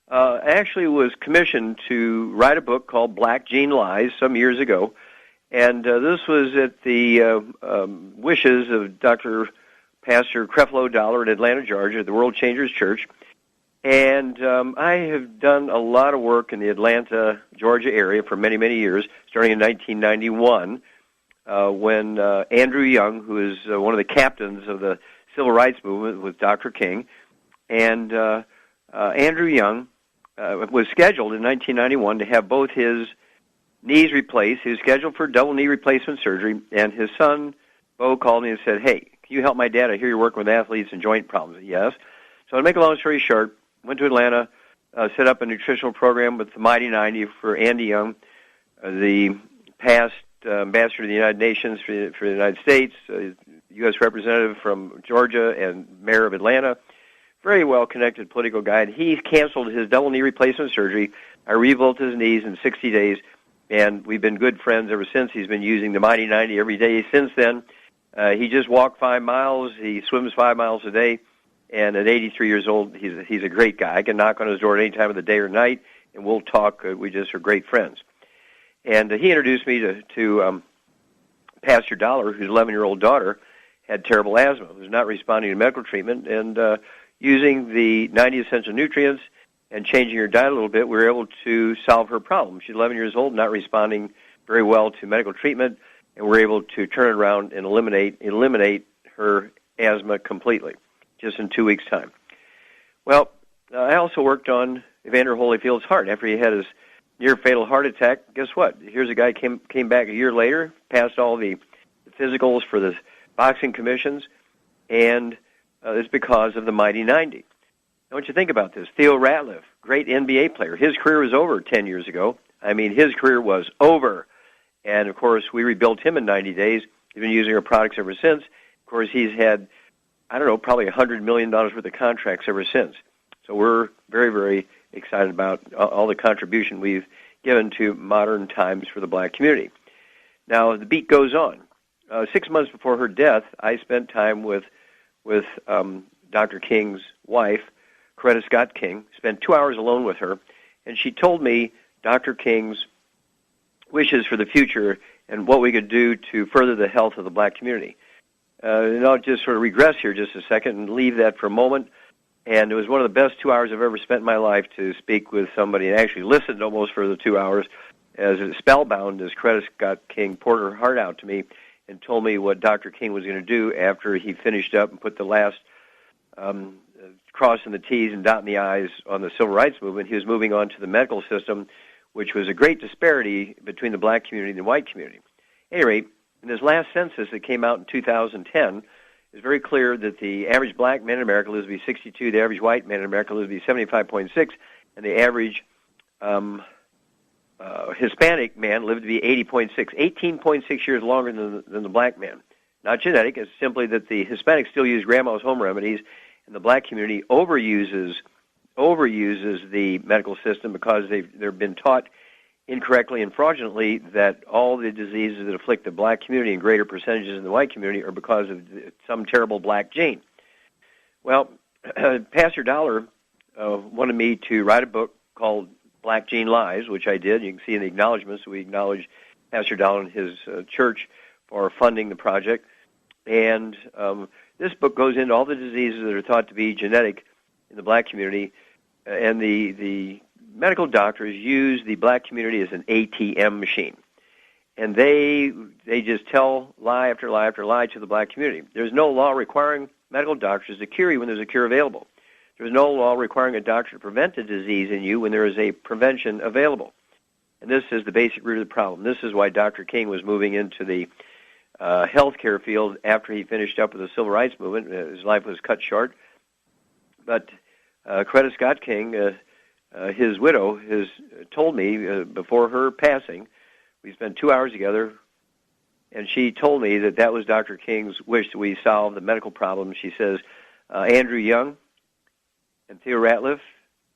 I actually was commissioned to write a book called Black Gene Lies some years ago, and this was at the wishes of Dr. Pastor Creflo Dollar in Atlanta, Georgia, at the World Changers Church. And I have done a lot of work in the Atlanta, Georgia area for many, many years, starting in 1991, when Andrew Young, who is one of the captains of the Civil Rights Movement with Dr. King, and Andrew Young was scheduled in 1991 to have both his knees replaced. He was scheduled for double knee replacement surgery, and his son, Bo, called me and said, "Hey, can you help my dad? I hear you're working with athletes and joint problems." Yes. So to make a long story short, went to Atlanta, set up a nutritional program with the Mighty 90 for Andy Young, the past ambassador to the United Nations for the United States, U.S. representative from Georgia and mayor of Atlanta, very well-connected political guy. He canceled his double knee replacement surgery. I rebuilt his knees in 60 days, and we've been good friends ever since. He's been using the Mighty 90 every day since then. He just walked 5 miles. He swims 5 miles a day. And at 83 years old, he's a great guy. I can knock on his door at any time of the day or night, and we'll talk. We just are great friends. And he introduced me to Pastor Dollar, whose 11-year-old daughter had terrible asthma, was not responding to medical treatment, and using the 90 essential nutrients and changing her diet a little bit, we were able to solve her problem. She's 11 years old, not responding very well to medical treatment, and we're able to turn it around and eliminate her asthma completely, just in 2 weeks' time. Well, I also worked on Evander Holyfield's heart. After he had his near-fatal heart attack, guess what? Here's a guy came back a year later, passed all the physicals for the boxing commissions, and it's because of the Mighty 90. I want you to think about this. Theo Ratliff, great NBA player. His career was over 10 years ago. I mean, his career was over. And, of course, we rebuilt him in 90 days. He's been using our products ever since. Of course, he's had, I don't know, probably $100 million worth of contracts ever since. So we're very, very excited about all the contribution we've given to modern times for the black community. Now, the beat goes on. 6 months before her death, I spent time with Dr. King's wife, Coretta Scott King, spent 2 hours alone with her, and she told me Dr. King's wishes for the future and what we could do to further the health of the black community. And I'll just sort of regress here just a second and leave that for a moment. And it was one of the best 2 hours I've ever spent in my life to speak with somebody and actually listened almost for the 2 hours as spellbound as Coretta Scott King poured her heart out to me and told me what Dr. King was going to do after he finished up and put the last crossing the T's and dotting the I's on the civil rights movement. He was moving on to the medical system, which was a great disparity between the black community and the white community. At any rate, in this last census that came out in 2010, it's very clear that the average black man in America lives to be 62, the average white man in America lives to be 75.6, and the average Hispanic man lived to be 80.6, 18.6 years longer than the black man. Not genetic, it's simply that the Hispanics still use grandma's home remedies, and the black community overuses the medical system because they've been taught incorrectly and fraudulently that all the diseases that afflict the black community in greater percentages than the white community are because of some terrible black gene. Well, Pastor Dollar wanted me to write a book called Black Gene Lies, which I did. You can see in the acknowledgments we acknowledge Pastor Dollar and his church for funding the project. And this book goes into all the diseases that are thought to be genetic in the black community, and the medical doctors use the black community as an ATM machine. And they just tell lie after lie after lie to the black community. There's no law requiring medical doctors to cure you when there's a cure available. There's no law requiring a doctor to prevent a disease in you when there is a prevention available. And this is the basic root of the problem. This is why Dr. King was moving into the healthcare field after he finished up with the civil rights movement. His life was cut short. But Coretta Scott King, his widow, has told me before her passing, we spent 2 hours together, and she told me that was Dr. King's wish that we solve the medical problem. She says, Andrew Young and Theo Ratliff,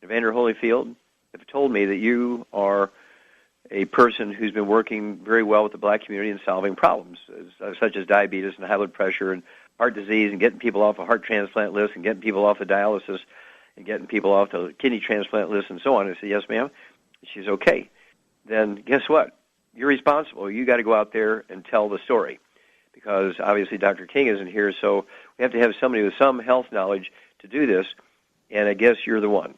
Evander Holyfield have told me that you are a person who's been working very well with the black community in solving problems, such as diabetes and high blood pressure and heart disease and getting people off a heart transplant list and getting people off of dialysis. and getting people off the kidney transplant list and so on. I said, yes, ma'am. She says, okay. Then guess what? You're responsible. You got to go out there and tell the story, because obviously Dr. King isn't here, so we have to have somebody with some health knowledge to do this, and I guess you're the one.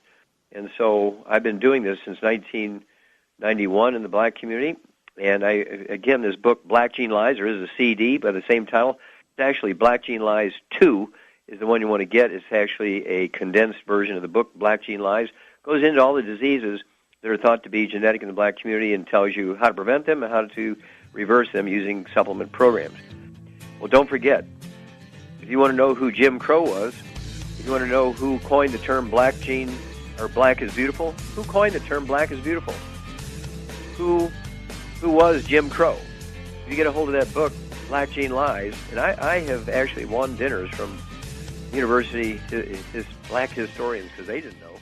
And so I've been doing this since 1991 in the black community, and again, this book, Black Gene Lies, there is a CD by the same title. It's actually Black Gene Lies 2 is the one you want to get. It's actually a condensed version of the book, Black Gene Lies. It goes into all the diseases that are thought to be genetic in the black community and tells you how to prevent them and how to reverse them using supplement programs. Well, don't forget, if you want to know who Jim Crow was, if you want to know who coined the term black gene or black is beautiful, who coined the term black is beautiful? Who was Jim Crow? If you get a hold of that book, Black Gene Lies, and I have actually won dinners from university black historians because they didn't know.